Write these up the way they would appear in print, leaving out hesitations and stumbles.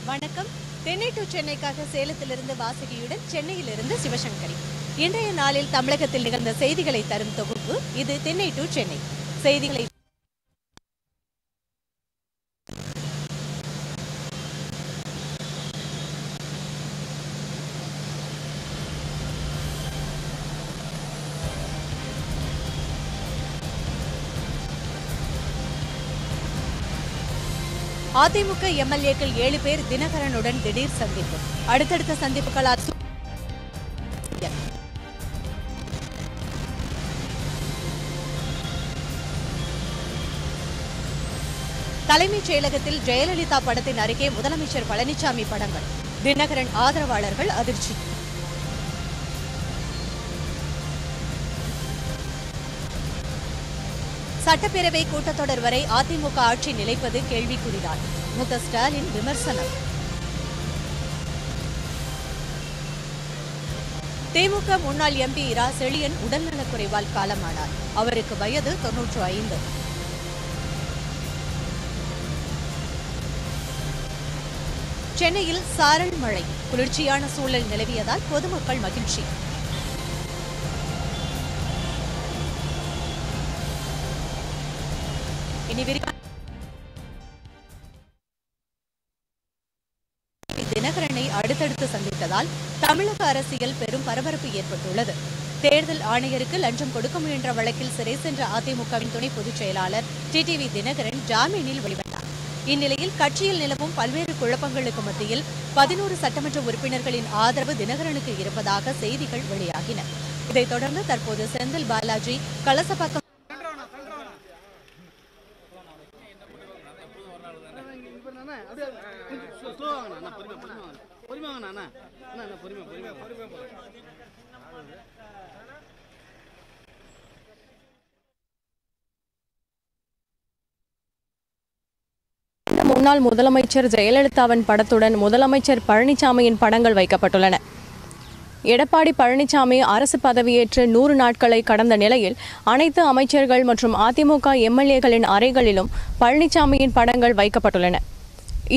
வணக்கம். தென்னை டு சென்னைக்காக சேலத்திலிருந்து வாசகியுடன் சென்னையிலிருந்து சிவசங்கரி. இன்றைய நாளில் தமிழகத்தில் நிகழ்ந்த செய்திகளை தரும் தொகுப்பு இது தென்னை டு சென்னை. செய்திகளை அதிமுக எம்எல்ஏக்கள் 7 பேர் தினகரனுடன் திடீர் சந்திப்பு. அடுத்தடுத்த சந்திப்புகளால் தலைமைச் செயலகத்தில் ஜெயலலிதா படத்தின் அருகே முதலமைச்சர் பழனிசாமி படங்கள். தினகரன் ஆதரவாளர்கள் அதிர்ச்சி. சட்டப்பேரவை கூட்டத்தொடர் வரை அதிமுக ஆட்சி நிலைப்பது கேள்விக்குறிதான். மு.க. ஸ்டாலின் விமர்சனம். திமுக முன்னாள் எம்பி இரா செழியன் உடல்நலக்குறைவால் காலமானார். அவருக்கு வயது 95. சென்னையில் சாரல் மழை. குளிர்ச்சியான சூழல் நிலவியதால் பொதுமக்கள் மகிழ்ச்சி. தினகரனை அடுத்தடுத்து சந்தித்ததால் தமிழக அரசியல் பெரும் பரபரப்பு ஏற்பட்டுள்ளது. தேர்தல் ஆணையருக்கு லஞ்சம் கொடுக்க முயன்ற வழக்கில் சிறை சென்ற அதிமுகவின் துணை பொதுச் செயலாளர் டிடிவி தினகரன் ஜாமீனில் வெளிவந்தார். இந்நிலையில் கட்சியில் நிலவும் பல்வேறு குழப்பங்களுக்கு மத்தியில் 11 சட்டமன்ற உறுப்பினர்களின் ஆதரவு தினகரனுக்கு இருப்பதாக செய்திகள் வெளியாகின. இதைத் தொடர்ந்து தற்போது செந்தில் பாலாஜி கலசப்பாக்கம் முன்னாள் முதலமைச்சர் ஜெயலலிதாவின் படத்துடன் முதலமைச்சர் பழனிசாமியின் படங்கள் வைக்கப்பட்டுள்ளன. எடப்பாடி பழனிசாமி அரசு பதவியேற்று 100 நாட்களை கடந்த நிலையில் அனைத்து அமைச்சர்கள் மற்றும் அதிமுக எம்எல்ஏக்களின் அறைகளிலும் பழனிசாமியின் படங்கள் வைக்கப்பட்டுள்ளன.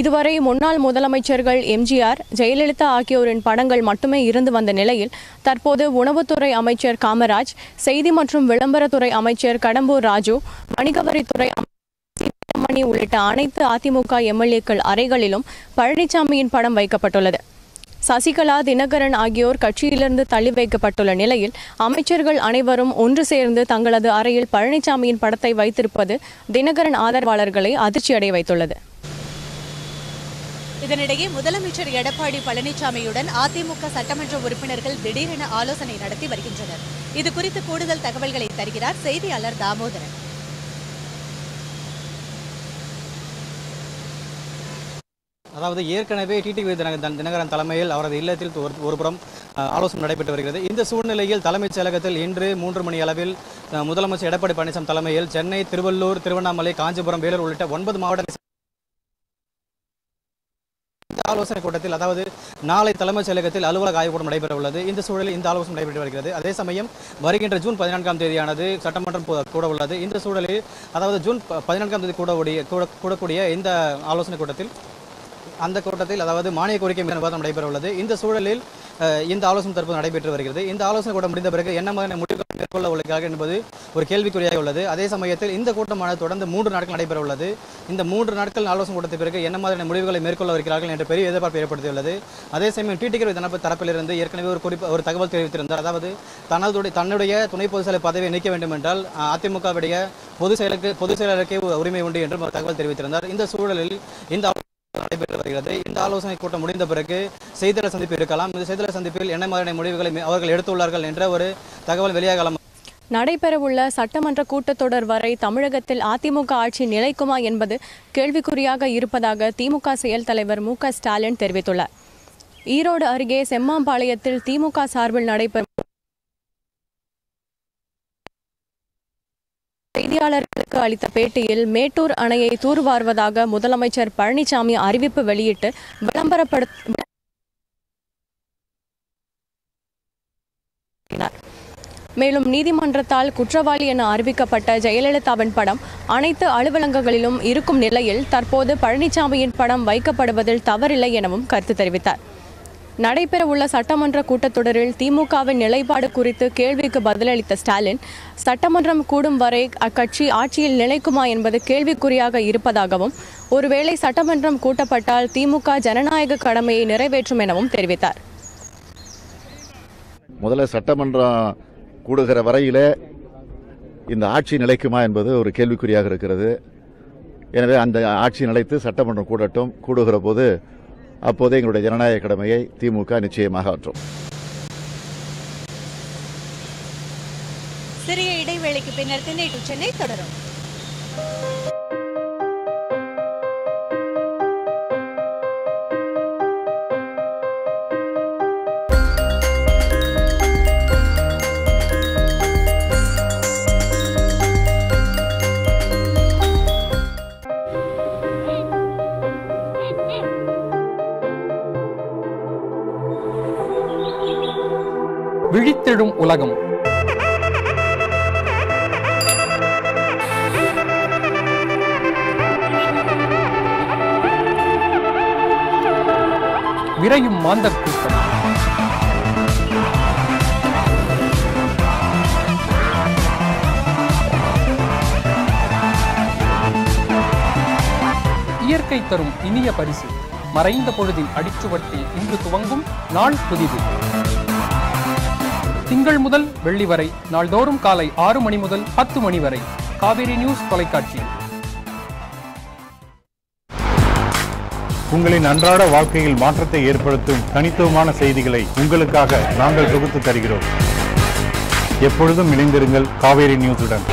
இதுவரை முன்னாள் முதலமைச்சர்கள் எம்ஜிஆர், ஜெயலலிதா ஆகியோரின் படங்கள் மட்டுமே இருந்து வந்த நிலையில் தற்போது உணவுத்துறை அமைச்சர் காமராஜ், செய்தி மற்றும் விளம்பரத்துறை அமைச்சர் கடம்பூர் ராஜு, வணிகவரித்துறை மணி உள்ளிட்ட அனைத்து அதிமுக எம்எல்ஏக்கள் அறைகளிலும் பழனிசாமியின் படம் வைக்கப்பட்டுள்ளது. சசிகலா, தினகரன் ஆகியோர் கட்சியிலிருந்து தள்ளி வைக்கப்பட்டுள்ள நிலையில் அமைச்சர்கள் அனைவரும் ஒன்று சேர்ந்து தங்களது அறையில் பழனிசாமியின் படத்தை வைத்திருப்பது தினகரன் ஆதரவாளர்களை அதிர்ச்சியடைய வைத்துள்ளது. இதனிடையே முதலமைச்சர் எடப்பாடி பழனிசாமியுடன் அதிமுக சட்டமன்ற உறுப்பினர்கள் திடீரென ஆலோசனை நடத்தி வருகின்றனர். இதுகுறித்து கூடுதல் தகவல்களை தருகிறார் செய்தியாளர் தாமோதரன். அதாவது ஏற்கனவே டிடிவி தினகரன் தலைமையில் அவரது இல்லத்தில் ஒருபுறம் ஆலோசனை நடைபெற்று வருகிறது. இந்த சூழ்நிலையில் தலைமைச் செயலகத்தில் இன்று 3 மணி அளவில் முதலமைச்சர் எடப்பாடி பழனிசாமி தலைமையில் சென்னை, திருவள்ளூர், திருவண்ணாமலை, காஞ்சிபுரம், வேலூர் உள்ளிட்ட 9 மாவட்ட ஆலோசனை கூட்டத்தில், அதாவது நாளை தலைமைச் செயலகத்தில் அலுவலக ஆய்வு கூட்டம் நடைபெற உள்ளது. இந்த சூழலில் இந்த ஆலோசனை நடைபெற்று வருகிறது. அதே சமயம் வருகின்ற ஜூன் 14ஆம் தேதியானது சட்டமன்றம் கூட உள்ளது. இந்த சூழலில் அதாவது ஜூன் 14ஆம் தேதி கூடக்கூடிய இந்த ஆலோசனை கூட்டத்தில் அதாவது மானிய கோரிக்கை மீது விவாதம் நடைபெற உள்ளது. இந்த சூழலில் இந்த ஆலோசனை தற்போது நடைபெற்று வருகிறது. இந்த ஆலோசனை கூட்டம் முடிந்த பிறகு என்ன மாதிரியான முடிவுகள் மேற்கொள்ள உள்ளார்கள் என்பது ஒரு கேள்விக்குறியாக உள்ளது. அதே சமயத்தில் இந்த கூட்டமானது தொடர்ந்து 3 நாட்கள் நடைபெற உள்ளது. இந்த 3 நாட்கள் ஆலோசனை கூட்டத்திற்கு பிறகு என்ன மாதிரியான முடிவுகளை மேற்கொள்ள இருக்கிறார்கள் என்ற பெரிய எதிர்பார்ப்பு ஏற்படுத்தியுள்ளது. அதே சமயம் டிடிவி தரப்பிலிருந்து ஏற்கனவே ஒரு தகவல் தெரிவித்திருந்தார். அதாவது தன்னுடைய துணை பொதுச் செயலர் பதவியை நீக்க வேண்டும் என்றால் அதிமுகவுடைய பொதுச் செயலருக்கே உரிமை உண்டு என்று தகவல் தெரிவித்திருந்தார். இந்த சூழலில் இந்த நடைபெற்று வருகிறது. இந்த ஆலோசனை கூட்டம் முடிந்த பிறகு செய்தியாளர் சந்திப்பு இருக்கலாம். இந்த செய்தியாளர் சந்திப்பில் என்ன மாதிரியான முடிவுகளை அவர்கள் எடுத்துள்ளார்கள் என்ற ஒரு தகவல் வெளியாகலாம். நடைபெறவுள்ள சட்டமன்ற கூட்டத்தொடர் வரை தமிழகத்தில் அதிமுக ஆட்சி நிலைக்குமா என்பது கேள்விக்குறியாக இருப்பதாக திமுக செயல் தலைவர் மு.க. ஸ்டாலின் தெரிவித்துள்ளார். ஈரோடு அருகே செம்மாம்பாளையத்தில் திமுக சார்பில் நடைபெறும் செய்தியாளர்களுக்கு அளித்த பேட்டியில் மேட்டூர் அணையை தூர்வாருவதாக முதலமைச்சர் பழனிசாமி அறிவிப்பு வெளியிட்டு விளம்பரப்படுத்தினார். மேலும் நீதிமன்றத்தால் குற்றவாளி என அறிவிக்கப்பட்ட ஜெயலலிதாவின் படம் அனைத்து அலுவலகங்களிலும் இருக்கும் நிலையில் தற்போது பழனிசாமியின் படம் வைக்கப்படுவதில் தவறில்லை எனவும் கருத்து தெரிவித்தார். நடைபெறவுள்ள சட்டமன்ற கூட்டத்தொடரில் திமுகவின் நிலைப்பாடு குறித்து கேள்விக்கு பதிலளித்த ஸ்டாலின், சட்டமன்றம் கூடும் வரை அக்கட்சி ஆட்சியில் நிலைக்குமா என்பது கேள்விக்குறியாக இருப்பதாகவும், ஒருவேளை சட்டமன்றம் கூட்டப்பட்டால் திமுக ஜனநாயக கடமையை நிறைவேற்றும் எனவும் தெரிவித்தார். முதல்ல சட்டமன்றம் கூடுகிற வரையிலே இந்த ஆட்சி நிலைக்குமா என்பது ஒரு கேள்விக்குறியாக இருக்கிறது. எனவே அந்த ஆட்சி நிலைத்து சட்டமன்றம் கூடுகிற போது அப்போது எங்களுடைய ஜனநாயக கடமையை திமுக நிச்சயமாக ஆற்றும். சிறிய இடைவேளைக்கு பின்னர் திண்ணை டு சென்னை தொடரும். விழித்தெழும் உலகம். விரையும் மாந்தர் கூட்டம். இயற்கை தரும் இனிய பரிசு. மறைந்த பொழுதின் அடிச்சுவட்டில் இன்று துவங்கும் நாள் புதிது. திங்கள் முதல் வெள்ளி வரை நாள்தோறும் காலை 6 மணி முதல் 10 மணி வரை காவேரி நியூஸ் தொலைக்காட்சியில். உங்களின் அன்றாட வாழ்க்கையில் மாற்றத்தை ஏற்படுத்தும் தனித்துவமான செய்திகளை உங்களுக்காக நாங்கள் தொகுத்து தருகிறோம். எப்பொழுதும் இணைந்திருங்கள் காவேரி நியூஸுடன்.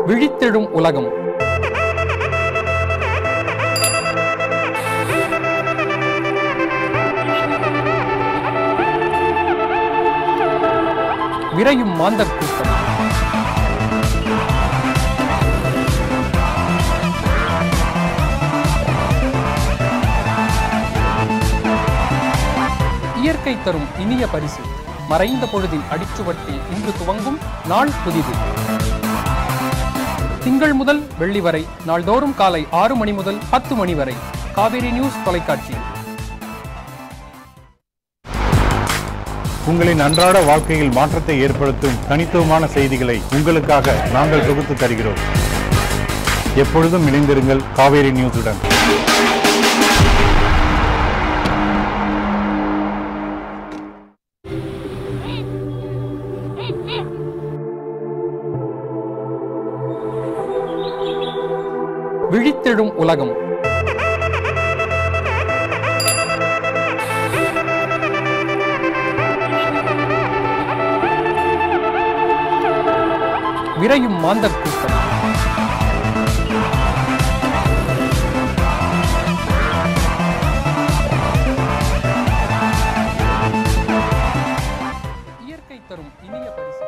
விழித்தெழும் உலகம். விரையும் மாந்தர் கூட்டம். இயற்கை தரும் இனிய பரிசு. மறைந்த பொழுதின் அடிச்சுவட்டில் இன்று துவங்கும் நாள் புதிது. திங்கள் முதல் வெள்ளி வரை நாள்தோறும் காலை 6 மணி முதல் 10 மணி வரை காவேரி நியூஸ் தொலைக்காட்சியில். உங்களின் அன்றாட வாழ்க்கையில் மாற்றத்தை ஏற்படுத்தும் தனித்துவமான செய்திகளை உங்களுக்காக நாங்கள் தொகுத்து தருகிறோம். எப்பொழுதும் இணைந்திருங்கள் காவேரி நியூஸுடன். விழித்தெழும் உலகம். விரையும் மாந்தர் கூட்டம். இயற்கை தரும் இனிய பரிசு.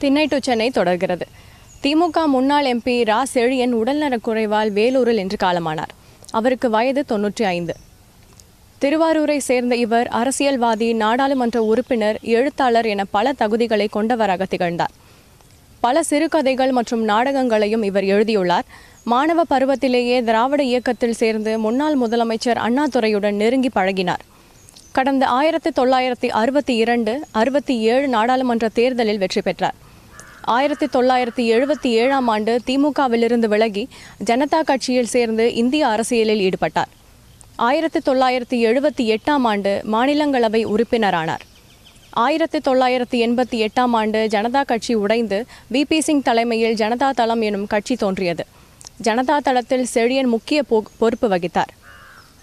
திண்ணை டு சென்னை தொடர்கிறது. திமுக முன்னாள் எம்பி ரா செழியன் உடல்நலக்குறைவால் வேலூரில் இன்று காலமானார். அவருக்கு வயது 95. திருவாரூரை சேர்ந்த இவர் அரசியல்வாதி, நாடாளுமன்ற உறுப்பினர், எழுத்தாளர் என பல தகுதிகளை கொண்டவராக திகழ்ந்தார். பல சிறுகதைகள் மற்றும் நாடகங்களையும் இவர் எழுதியுள்ளார். மாணவ பருவத்திலேயே திராவிட இயக்கத்தில் சேர்ந்து முன்னாள் முதலமைச்சர் அண்ணாதுரையுடன் நெருங்கி பழகினார். கடந்த 1962, 67 நாடாளுமன்ற தேர்தலில் வெற்றி பெற்றார். 1977ஆம் ஆண்டு திமுகவிலிருந்து விலகி ஜனதா கட்சியில் சேர்ந்து இந்திய அரசியலில் ஈடுபட்டார். 1978ஆம் ஆண்டு மாநிலங்களவை உறுப்பினரானார். 1988ஆம் ஆண்டு ஜனதா கட்சி உடைந்து VP சிங் தலைமையில் ஜனதா தளம் எனும் கட்சி தோன்றியது. ஜனதா தளத்தில் செழியன் முக்கிய பொறுப்பு வகித்தார்.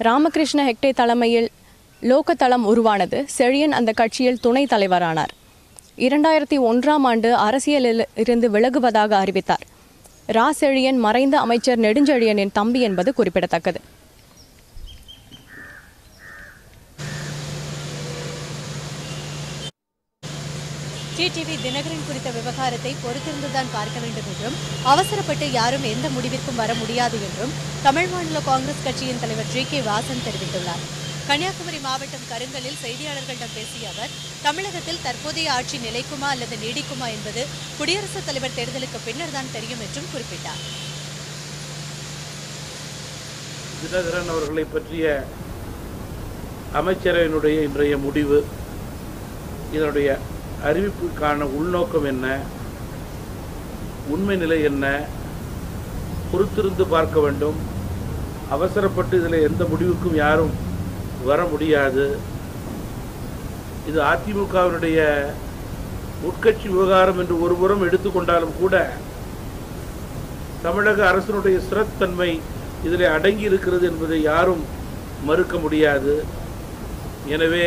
ராமகிருஷ்ண ஹெக்டே தலைமையில் லோகதளம் உருவானது. செழியன் அந்த கட்சியில் துணைத் தலைவரானார். 2001ஆம் ஆண்டு அரசியலில் இருந்து விலகுவதாக அறிவித்தார். ரா செழியன் மறைந்த அமைச்சர் நெடுஞ்செழியனின் தம்பி என்பது குறிப்பிடத்தக்கது. டிடிவி தினகரன் குறித்த விவகாரத்தை பொறுத்திருந்துதான் பார்க்க வேண்டும் என்றும் அவசரப்பட்டு யாரும் எந்த முடிவிற்கும் வர முடியாது என்றும் தமிழ் மாநில காங்கிரஸ் கட்சியின் தலைவர் ஜி கே வாசன் தெரிவித்துள்ளார். கன்னியாகுமரி மாவட்டம் கருங்கலில் செய்தியாளர்களிடம் பேசிய அவர், தமிழகத்தில் தற்போதைய ஆட்சி நிலைக்குமா அல்லது நீடிக்குமா என்பது குடியரசுத் தலைவர் தேர்தலுக்கு பின்னர் தான் தெரியும் என்றும் குறிப்பிட்டார். தினகரன் அவர்களை பற்றிய அமைச்சரவையினுடைய இன்றைய முடிவு, இதனுடைய அறிவிப்புக்கான உள்நோக்கம் என்ன, உண்மை நிலை என்ன, பொறுத்திருந்து பார்க்க வேண்டும். அவசரப்பட்டு இதில் எந்த முடிவுக்கும் யாரும் வர முடியாது. இது அதிமுகவினுடைய உட்கட்சி விவகாரம் என்று ஒருபுறம் எடுத்துக்கொண்டாலும் கூட தமிழக அரசினுடைய ஸ்திரத்தன்மை இதில் அடங்கி இருக்கிறது என்பதை யாரும் மறுக்க முடியாது. எனவே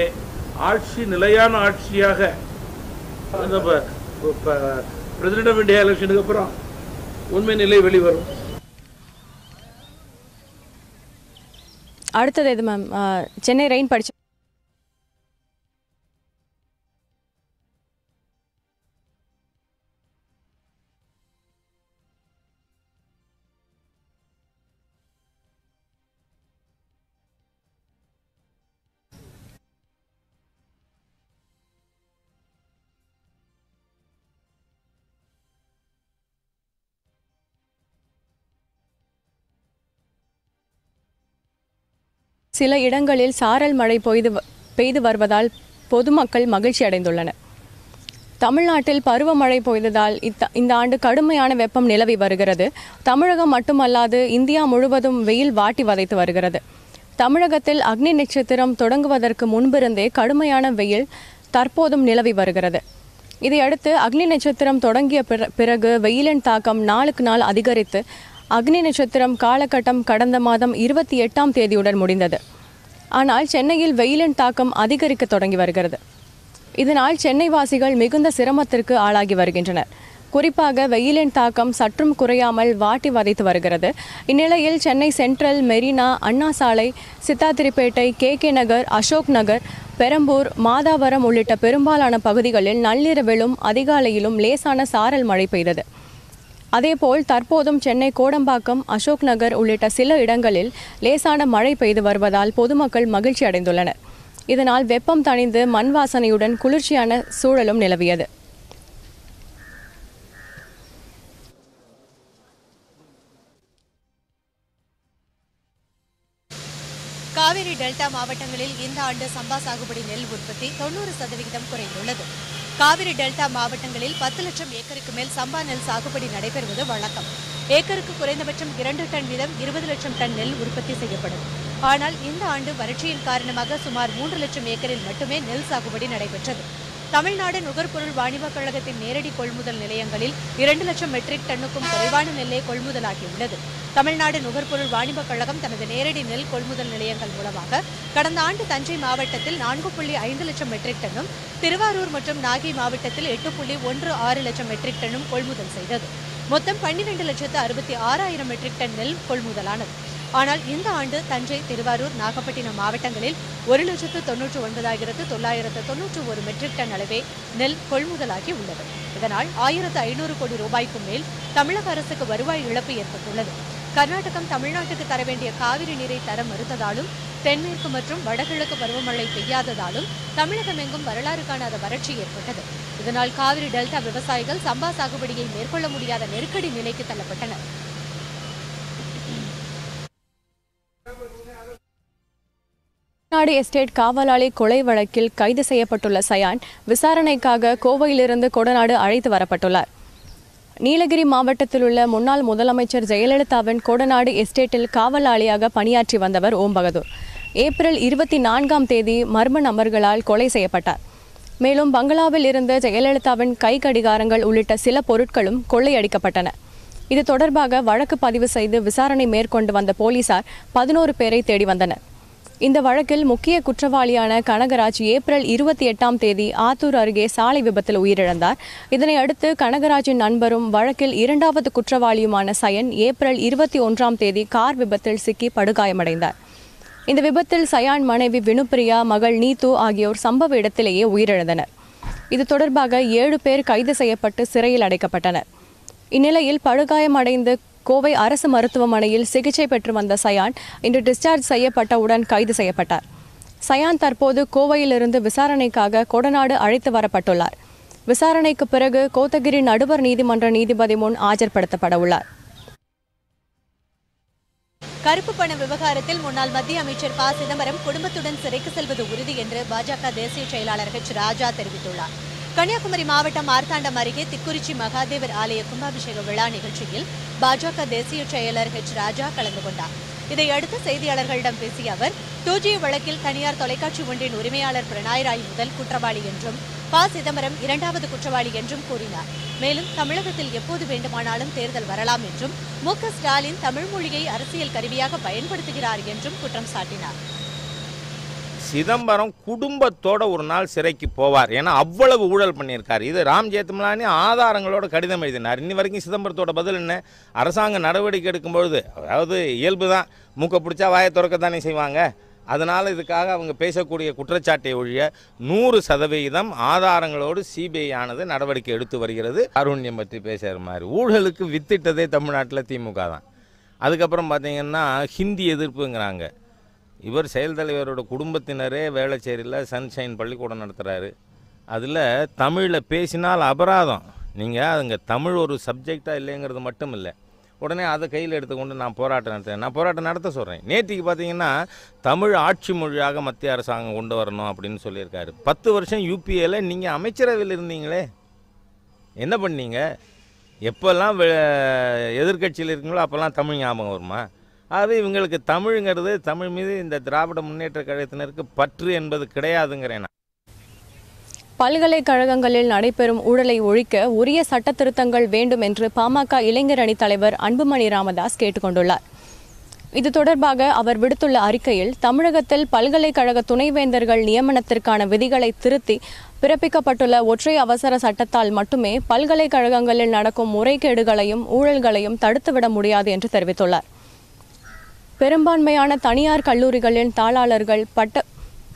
ஆட்சி நிலையான ஆட்சியாக பிரசிடென்ட் ஆஃப் இந்தியா எலெக்ஷனுக்கு அப்புறம் உண்மை நிலை வெளிவரும். அடுத்தது எது மேம்? சென்னை ரெயின் படிச்சு சில இடங்களில் சாரல் மழை பெய்து வருவதால் பொதுமக்கள் மகிழ்ச்சி அடைந்துள்ளனர். தமிழ்நாட்டில் பருவமழை பொய்ததால் இந்த ஆண்டு கடுமையான வெப்பம் நிலவி வருகிறது. தமிழகம் மட்டுமல்லாது இந்தியா முழுவதும் வெயில் வாட்டி வதைத்து வருகிறது. தமிழகத்தில் அக்னி நட்சத்திரம் தொடங்குவதற்கு முன்பிருந்தே கடுமையான வெயில் தற்போதும் நிலவி வருகிறது. இதையடுத்து அக்னி நட்சத்திரம் தொடங்கிய பிறகு வெயிலின் தாக்கம் நாளுக்கு நாள் அதிகரித்து அக்னி நட்சத்திரம் காலகட்டம் கடந்த மாதம் 28ஆம் தேதியுடன் முடிந்தது. ஆனால் சென்னையில் வெயிலின் தாக்கம் அதிகரிக்க தொடங்கி வருகிறது. இதனால் சென்னை வாசிகள் மிகுந்த சிரமத்திற்கு ஆளாகி வருகின்றனர். குறிப்பாக வெயிலின் தாக்கம் சற்றும் குறையாமல் வாட்டி வதைத்து வருகிறது. இந்நிலையில் சென்னை சென்ட்ரல், மெரினா, அண்ணா சாலை, சித்தாதிரிப்பேட்டை, கே நகர், அசோக் நகர், பெரம்பூர், மாதாவரம் உள்ளிட்ட பெரும்பாலான பகுதிகளில் நள்ளிரவிலும் அதிகாலையிலும் லேசான சாரல் மழை பெய்தது. அதேபோல் தற்போதும் சென்னை கோடம்பாக்கம், அசோக் நகர் உள்ளிட்ட சில இடங்களில் லேசான மழை பெய்து வருவதால் பொதுமக்கள் மகிழ்ச்சி அடைந்துள்ளனர். இதனால் வெப்பம் தணிந்து மண் வாசனையுடன் குளிர்ச்சியான சூழலும் நிலவியது. காவிரி டெல்டா மாவட்டங்களில் இந்த ஆண்டு சம்பா சாகுபடி நெல் உற்பத்தி 90% குறைந்துள்ளது. காவிரி டெல்டா மாவட்டங்களில் 10 லட்சம் ஏக்கருக்கு மேல் சம்பா நெல் சாகுபடி நடைபெறுவது வழக்கம். ஏக்கருக்கு குறைந்தபட்சம் 2 டன் வீதம் 20 லட்சம் டன் நெல் உற்பத்தி செய்யப்படும். ஆனால் இந்த ஆண்டு வறட்சியின் காரணமாக சுமார் 3 லட்சம் ஏக்கரில் மட்டுமே நெல் சாகுபடி நடைபெற்றது. தமிழ்நாடு நுகர்பொருள் வாணிபக் கழகத்தின் நேரடி கொள்முதல் நிலையங்களில் 2 லட்சம் மெட்ரிக் டன்னுக்கும் குறைவான நெல்லை கொள்முதலாகியுள்ளது. தமிழ்நாடு நுகர்பொருள் வாணிபக் கழகம் தனது நேரடி நெல் கொள்முதல் நிலையங்கள் மூலமாக கடந்த ஆண்டு தஞ்சை மாவட்டத்தில் 4.5 லட்சம் மெட்ரிக் டன்னும், திருவாரூர் மற்றும் நாகை மாவட்டத்தில் 8.16 லட்சம் மெட்ரிக் டன்னும் கொள்முதல் செய்தது. மொத்தம் 12,66,000 மெட்ரிக் டன் நெல் கொள்முதலானது. ஆனால் இந்த ஆண்டு தஞ்சை, திருவாரூர், நாகப்பட்டினம் மாவட்டங்களில் 1,99,991 மெட்ரிக் டன் அளவே நெல் கொள்முதலாகி உள்ளது. இதனால் 1,500 கோடி ரூபாய்க்கும் மேல் தமிழக அரசுக்கு வருவாய் இழப்பு ஏற்பட்டுள்ளது. கர்நாடகம் தமிழ்நாட்டுக்கு தர வேண்டிய காவிரி நீரை தர மறுத்ததாலும், தென்மேற்கு மற்றும் வடகிழக்கு பருவமழை பெய்யாததாலும் தமிழகம் எங்கும் வரலாறு காணாத வறட்சி ஏற்பட்டது. இதனால் காவிரி டெல்டா விவசாயிகள் சம்பா சாகுபடியை மேற்கொள்ள முடியாத நெருக்கடி நிலைக்கு தள்ளப்பட்டனர். கொடநாடு எஸ்டேட் காவலாளி கொலை வழக்கில் கைது செய்யப்பட்டுள்ள சயான் விசாரணைக்காக கோவையிலிருந்து கொடநாடு அழைத்து வரப்பட்டுள்ளார். நீலகிரி மாவட்டத்தில் உள்ள முன்னாள் முதலமைச்சர் ஜெயலலிதாவின் கொடநாடு எஸ்டேட்டில் காவலாளியாக பணியாற்றி வந்தவர் ஓம் பகதூர் ஏப்ரல் 24ஆம் தேதி மர்ம நபர்களால் கொலை செய்யப்பட்டார். மேலும் பங்களாவில் இருந்த ஜெயலலிதாவின் கை கடிகாரங்கள் உள்ளிட்ட சில பொருட்களும் கொள்ளையடிக்கப்பட்டன. இது தொடர்பாக வழக்கு பதிவு செய்து விசாரணை மேற்கொண்டு வந்த போலீசார் 11 பேரை தேடி வந்தனர். இந்த வழக்கில் முக்கிய குற்றவாளியான கனகராஜ் ஏப்ரல் 28ஆம் தேதி ஆத்தூர் அருகே சாலை விபத்தில் உயிரிழந்தார். இதனை அடுத்து கனகராஜின் நண்பரும் வழக்கில் 2வது குற்றவாளியுமான சயன் ஏப்ரல் 21ஆம் தேதி கார் விபத்தில் சிக்கி படுகாயமடைந்தார். இந்த விபத்தில் சயான் மனைவி வினுப்பிரியா, மகள் நீத்து ஆகியோர் சம்பவ இடத்திலேயே உயிரிழந்தனர். இது தொடர்பாக 7 பேர் கைது செய்யப்பட்டு சிறையில் அடைக்கப்பட்டனர். இந்நிலையில் படுகாயமடைந்து கோவை அரசு மருத்துவமனையில் சிகிச்சை பெற்று வந்த சயான் இன்று டிஸ்சார்ஜ் செய்யப்பட்டவுடன் கைது செய்யப்பட்டார். சயான் தற்போது கோவையிலிருந்து விசாரணைக்காக கொடநாடு அழைத்து வரப்பட்டுள்ளார். விசாரணைக்கு பிறகு கோத்தகிரி நடுவர் நீதிமன்ற நீதிபதி முன் ஆஜர்படுத்தப்பட உள்ளார். கருப்பு பண விவகாரத்தில் முன்னாள் மத்திய அமைச்சர் ப. சிதம்பரம் குடும்பத்துடன் சிறைக்கு செல்வது உறுதி என்று பாஜக தேசிய செயலாளர் H. ராஜா தெரிவித்துள்ளார். கன்னியாகுமரி மாவட்டம் மார்த்தாண்டம் அருகே திக்குறிச்சி மகாதேவர் ஆலய கும்பாபிஷேக விழா நிகழ்ச்சியில் பாஜக தேசிய செயலர் H. ராஜா கலந்து கொண்டார். இதையடுத்து செய்தியாளர்களிடம் பேசிய அவர், 2G வழக்கில் தனியார் தொலைக்காட்சி ஒன்றின் உரிமையாளர் பிரணாய் ராய் முதல் குற்றவாளி என்றும் ப. சிதம்பரம் 2வது குற்றவாளி என்றும் கூறினார். மேலும் தமிழகத்தில் எப்போது வேண்டுமானாலும் தேர்தல் வரலாம் என்றும் மு.க. ஸ்டாலின் தமிழ் மொழியை அரசியல் கருவியாக பயன்படுத்துகிறார் என்றும் குற்றம் சாட்டினார். சிதம்பரம் குடும்பத்தோட ஒரு நாள் சிறைக்கு போவார். ஏன்னா அவ்வளவு ஊழல் பண்ணியிருக்காரு. இது ராம் ஜெத்மலானி ஆதாரங்களோட கடிதம் எழுதினார். இன்னி வரைக்கும் சிதம்பரத்தோட பதில் என்ன? அரசாங்க நடவடிக்கை எடுக்கும்பொழுது, அதாவது இயல்பு தான், மூக்க பிடிச்சா வாயை திறக்கத்தானே செய்வாங்க. அதனால் இதுக்காக அவங்க பேசக்கூடிய குற்றச்சாட்டை ஒழிய 100% ஆதாரங்களோடு சிபிஐ ஆனது நடவடிக்கை எடுத்து வருகிறது. காருண்யம் பற்றி பேசுகிற மாதிரி ஊழலுக்கு வித்திட்டதே தமிழ்நாட்டில் திமுக தான். அதுக்கப்புறம் பார்த்தீங்கன்னா ஹிந்தி எதிர்ப்புங்கிறாங்க. இவர் செயல் தலைவரோட குடும்பத்தினரே வேளச்சேரியில் சன்ஷைன் பள்ளிக்கூடம் நடத்துகிறாரு. அதில் தமிழில் பேசினால் அபராதம். நீங்கள் அதுங்க தமிழ் ஒரு சப்ஜெக்டாக இல்லைங்கிறது மட்டும் இல்லை, உடனே அதை கையில் எடுத்துக்கொண்டு நான் போராட்டம் நடத்துகிறேன். நான் போராட்டம் நடத்த சொல்கிறேன். நேற்றுக்கு பார்த்தீங்கன்னா தமிழ் ஆட்சி மொழியாக மத்திய அரசாங்கம் கொண்டு வரணும் அப்படின்னு சொல்லியிருக்காரு. 10 வருஷம் யூபிஏல நீங்கள் அமைச்சரவையில் இருந்தீங்களே, என்ன பண்ணீங்க? எப்போல்லாம் எதிர்கட்சியில் இருக்கீங்களோ அப்போல்லாம் தமிழ் ஞாபகம் வருமா? அது இவங்களுக்கு தமிழ்ங்கிறது, தமிழ் மீது இந்த திராவிட முன்னேற்ற கழகத்தினருக்கு பற்று என்பது கிடையாதுங்கிறேன். பல்கலைக்கழகங்களில் நடைபெறும் ஊழலை ஒழிக்க உரிய சட்ட திருத்தங்கள் வேண்டும் என்று பாமக இளைஞர் அணி தலைவர் அன்புமணி ராமதாஸ் கேட்டுக்கொண்டுள்ளார். இது தொடர்பாக அவர் விடுத்துள்ள அறிக்கையில், தமிழகத்தில் பல்கலைக்கழக துணைவேந்தர்கள் நியமனத்திற்கான விதிகளை திருத்தி பிறப்பிக்கப்பட்டுள்ள ஒற்றை அவசர சட்டத்தால் மட்டுமே பல்கலைக்கழகங்களில் நடக்கும் முறைகேடுகளையும் ஊழல்களையும் தடுத்துவிட முடியாது என்று தெரிவித்துள்ளார். பெரும்பான்மையான தனியார் கல்லூரிகளின் தாளாளர்கள்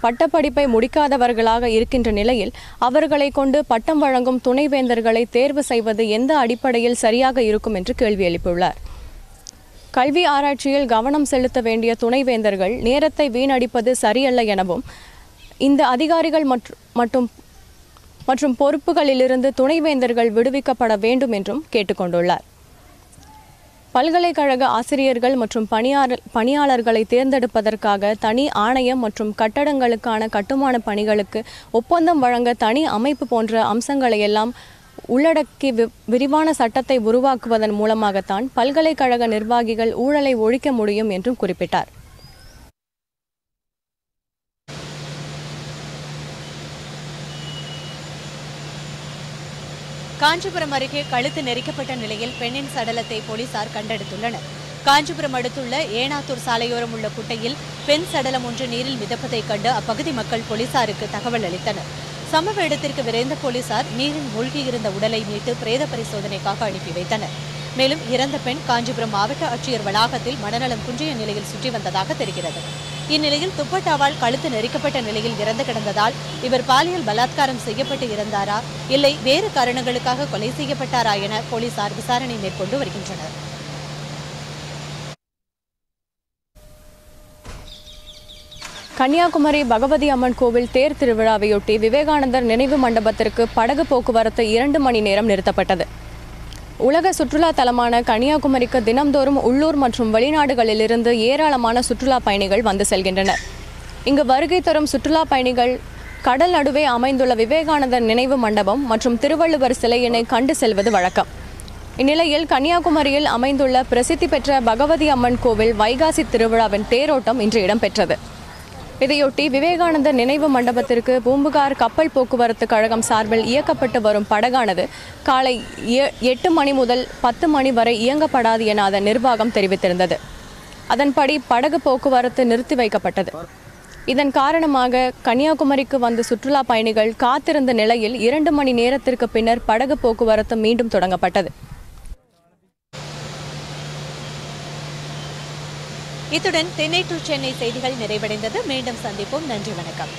பட்டப்படிப்பை முடிக்காதவர்களாக இருக்கின்ற நிலையில் அவர்களை கொண்டு பட்டம் வழங்கும் துணைவேந்தர்களை தேர்வு செய்வது எந்த அடிப்படையில் சரியாக இருக்கும் என்று கேள்வி எழுப்பியுள்ளார். கல்வி ஆராய்ச்சியில் கவனம் செலுத்த வேண்டிய துணைவேந்தர்கள் நேரத்தை வீணடிப்பது சரியல்ல எனவும், இந்த அதிகாரிகள் மற்றும் பொறுப்புகளிலிருந்து துணைவேந்தர்கள் விடுவிக்கப்பட வேண்டும் என்றும் கேட்டுக்கொண்டுள்ளார். பல்கலைக்கழக ஆசிரியர்கள் மற்றும் பணியாளர்களை தேர்ந்தெடுப்பதற்காக தனி ஆணையம் மற்றும் கட்டடங்களுக்கான கட்டுமான பணிகளுக்கு ஒப்பந்தம் வழங்க தனி அமைப்பு போன்ற அம்சங்களை எல்லாம் உள்ளடக்கி விரிவான சட்டத்தை உருவாக்குவதன் மூலமாகத்தான் பல்கலைக்கழக நிர்வாகிகள் ஊழலை ஒழிக்க முடியும் என்றும் குறிப்பிட்டார். காஞ்சிபுரம் அருகே கழுத்து நெரிக்கப்பட்ட நிலையில் பெண்ணின் சடலத்தை போலீசார் கண்டெடுத்துள்ளனர். காஞ்சிபுரம் அடுத்துள்ள ஏனாத்தூர் சாலையோரம் உள்ள குட்டையில் பெண் சடலம் ஒன்று நீரில் மிதப்பதைக் கண்டு அப்பகுதி மக்கள் போலீசாருக்கு தகவல் அளித்தனர். சம்பவ இடத்திற்கு விரைந்த போலீசார் நீரில் மூழ்கியிருந்த உடலை மீட்டு பிரேத பரிசோதனைக்காக அனுப்பி வைத்தனர். மேலும் இறந்த பெண் காஞ்சிபுரம் மாவட்ட ஆட்சியர் வளாகத்தில் மனநலம் குன்றிய நிலையில் சுற்றி வந்ததாக தெரிகிறது. இந்நிலையில் துப்பட்டாவால் கழுத்து நெரிக்கப்பட்ட நிலையில் இறந்து கிடந்ததால் இவர் பாலியல் பலாத்காரம் செய்யப்பட்டு இறந்தாரா இல்லை வேறு காரணங்களுக்காக கொலை செய்யப்பட்டாரா என போலீசார் விசாரணை மேற்கொண்டு வருகின்றனர். கன்னியாகுமரி பகவதி அம்மன் கோவில் தேர் திருவிழாவையொட்டி விவேகானந்தர் நினைவு மண்டபத்திற்கு படகு போக்குவரத்து 2 மணி நேரம் நிறுத்தப்பட்டது. உலக சுற்றுலா தலமான கன்னியாகுமரிக்கு தினம்தோறும் உள்ளூர் மற்றும் வெளிநாடுகளிலிருந்து ஏராளமான சுற்றுலா பயணிகள் வந்து செல்கின்றனர். இங்கு வருகை தரும் சுற்றுலா பயணிகள் கடல் நடுவே அமைந்துள்ள விவேகானந்தர் நினைவு மண்டபம் மற்றும் திருவள்ளுவர் சிலையினை கண்டு செல்வது வழக்கம். இந்நிலையில் கன்னியாகுமரியில் அமைந்துள்ள பிரசித்தி பெற்ற பகவதி அம்மன் கோவில் வைகாசி திருவிழாவின் தேரோட்டம் இன்று இடம்பெற்றது. இதையொட்டி விவேகானந்தர் நினைவு மண்டபத்திற்கு பூம்புகார் கப்பல் போக்குவரத்து கழகம் சார்பில் இயக்கப்பட்டு வரும் படகானது காலை 8 மணி முதல் 10 மணி வரை இயங்கப்படாது என அதன் நிர்வாகம் தெரிவித்திருந்தது. அதன்படி படகு போக்குவரத்து நிறுத்தி வைக்கப்பட்டது. இதன் காரணமாக கன்னியாகுமரிக்கு வந்த சுற்றுலா பயணிகள் காத்திருந்த நிலையில் 2 மணி நேரத்திற்கு பின்னர் படகு போக்குவரத்து மீண்டும் தொடங்கப்பட்டது. இத்துடன் தென்னை டு சென்னை செய்திகள் நிறைவடைந்தது. மீண்டும் சந்திப்போம். நன்றி, வணக்கம்.